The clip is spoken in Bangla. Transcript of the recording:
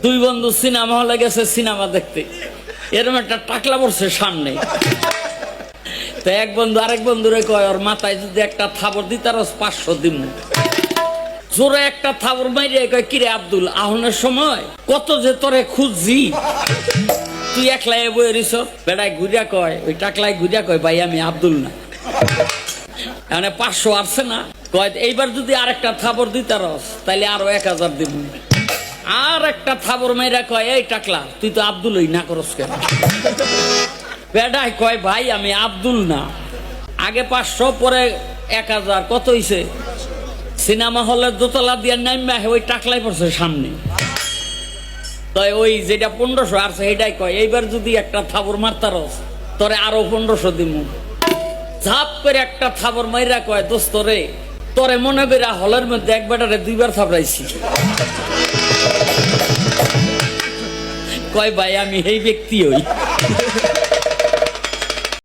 দুই বন্ধু সিনেমা হলে গেছে সিনেমা দেখতে, এরকম একটা টাকলা পড়ছে সামনে। তো এক বন্ধু আরেক বন্ধুরে কয়, ওর মাথায় যদি একটা থাবর দিতার 500 দিন। জোরে একটা থাবর মাইরে কয়, কিরে আব্দুল, আহনের সময় কত যে তোরে খুঁজছি, তুই একলাই বই রিস। বেড়ায় ঘুরিয়া কয়, ওই টাকলাই ঘুরিয়া কয়, ভাই আমি আব্দুল না। মানে 500 আসছে না, কয় এইবার যদি আরেকটা থাবর দিতারস তাইলে আরো 1000 দিব। আর একটা থাবর মাইরা কয়, এই টাকলা তুই তো আব্দুলই না করস কেন? বেড়ায় কয়, ভাই আমি আব্দুল না, আগে 500 পরে 1000, কত হইছে? সিনেমা হলের দোতলা দিয়ে নাইমা ওই টাকলাই পড়ছে সামনে। তাই ওই যেটা 1500 আসছে সেটাই কয়, এইবার যদি একটা থাবর মারতারস তোরে আরো 1500 দিব। ঝাপ করে একটা থাবর মাইরা কয়, দোস্ত রে, তোরে মনে করে হলের মধ্যে এক বেটারে 2 বার থাবড়াইছি। কয়, ভাই আমি এই ব্যক্তি হই।